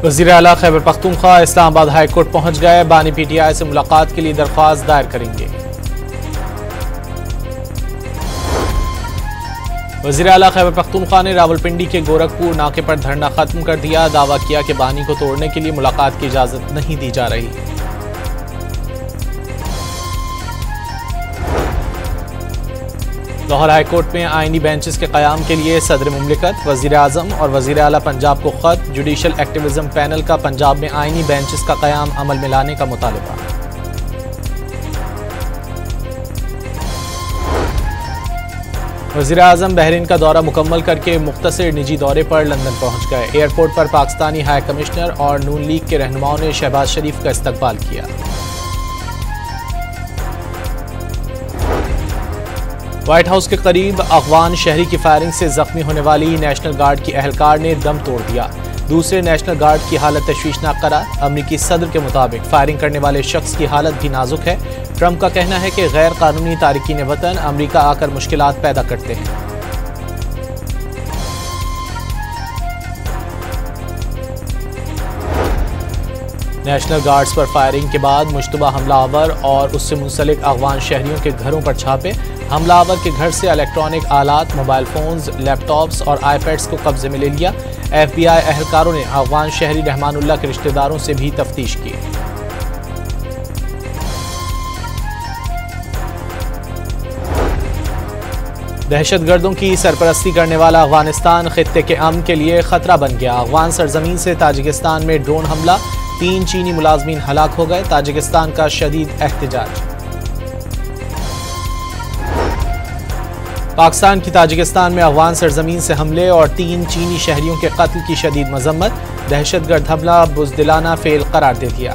वज़ीर आला Khyber Pakhtunkhwa Islamabad high court पहुंच गए। बानी PTI से मुलाकात के लिए दरख्वास्त दायर करेंगे। वज़ीर आला खैबर पख्तूनख्वा ने रावलपिंडी के गोरखपुर नाके पर धरना खत्म कर दिया। दावा किया कि बानी को तोड़ने के लिए मुलाकात की इजाजत नहीं दी जा रही। लाहौर हाई कोर्ट में आईनी बेंचेस के क़याम के लिए सदर मुमलिकत, वज़ीर आज़म और वज़ीर आला पंजाब को ख़त। जुडिशल एक्टिविज़म पैनल का पंजाब में आईनी बेंचेस का क़याम अमल में लाने का मुतालबा। वज़ीर आज़म बहरीन का दौरा मुकम्मल करके मुख्तसर निजी दौरे पर लंदन पहुँच गए। एयरपोर्ट पर पाकिस्तानी हाई कमिश्नर और नून लीग के रहनुमाओं ने शहबाज शरीफ का इस्तकबाल किया। व्हाइट हाउस के करीब अफगान शहरी की फायरिंग से जख्मी होने वाली नेशनल गार्ड की अहलकार ने दम तोड़ दिया। दूसरे नेशनल गार्ड की हालत तशवीशनाक करार। अमरीकी सदर के मुताबिक फायरिंग करने वाले शख्स की हालत भी नाजुक है। ट्रंप का कहना है कि गैर कानूनी तारिकीन वतन अमरीका आकर मुश्किलात पैदा करते हैं। नेशनल गार्ड्स पर फायरिंग के बाद मुश्तबा हमलावर और उससे मुंसलिक अफगान शहरियों के घरों पर छापे। हमलावर के घर से इलेक्ट्रॉनिक आलात, मोबाइल फोन्स, लैपटॉप्स और आईपैड्स को कब्जे में ले लिया। FBI अहलकारों ने अफगान शहरी रहमानुल्लाह के रिश्तेदारों से भी तफ्तीश की। दहशतगर्दों की सरपरस्ती करने वाला अफगानिस्तान खित्ते के अमन के लिए खतरा बन गया। अफगान सरजमीन से ताजिकिस्तान में ड्रोन हमला, 3 चीनी मुलाजमीन हलाक हो गए। ताजिकिस्तान का शदीद एहतजाज। पाकिस्तान की ताजिकिस्तान में अफगान सरजमीन से हमले और 3 चीनी शहरियों के कत्ल की शदीद मजम्मत। दहशतगर्द हमला बुज़दिलाना फेल करार दे दिया।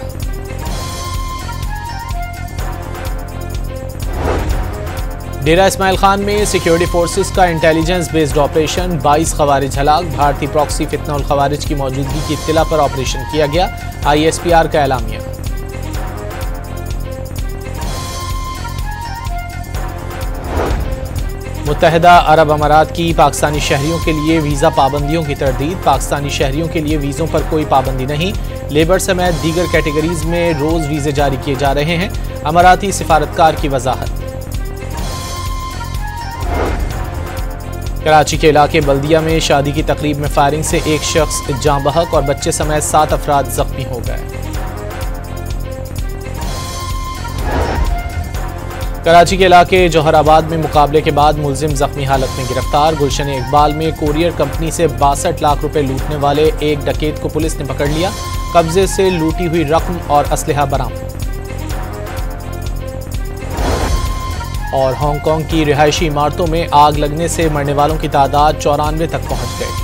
डेरा इस्माइल खान में सिक्योरिटी फोर्सेस का इंटेलिजेंस बेस्ड ऑपरेशन, 22 खवारिज हलाक। भारतीय प्रॉक्सी फितना उल खवारिज की मौजूदगी की इत्तला पर ऑपरेशन किया गया। ISPR का एलामिया। मुत्तहिदा अरब अमारात की पाकिस्तानी शहरियों के लिए वीज़ा पाबंदियों की तरदीद। पाकिस्तानी शहरियों के लिए वीज़ों पर कोई पाबंदी नहीं। लेबर समेत दीगर कैटेगरीज में रोज़ वीज़े जारी किए जा रहे हैं। अमाराती सिफारतकार की वजाहत। कराची के इलाके बल्दिया में शादी की तकरीब में फायरिंग से एक शख्स जाँ बहक और बच्चे समेत 7 अफराद जख्मी हो गए। कराची के इलाके जौहराबाद में मुकाबले के बाद मुलजिम जख्मी हालत में गिरफ्तार। गुलशन इकबाल में कोरियर कंपनी से 62 लाख रुपए लूटने वाले एक डकैत को पुलिस ने पकड़ लिया। कब्जे से लूटी हुई रकम और असलहा बरामद। और हांगकांग की रिहायशी इमारतों में आग लगने से मरने वालों की तादाद 94 तक पहुंच गई।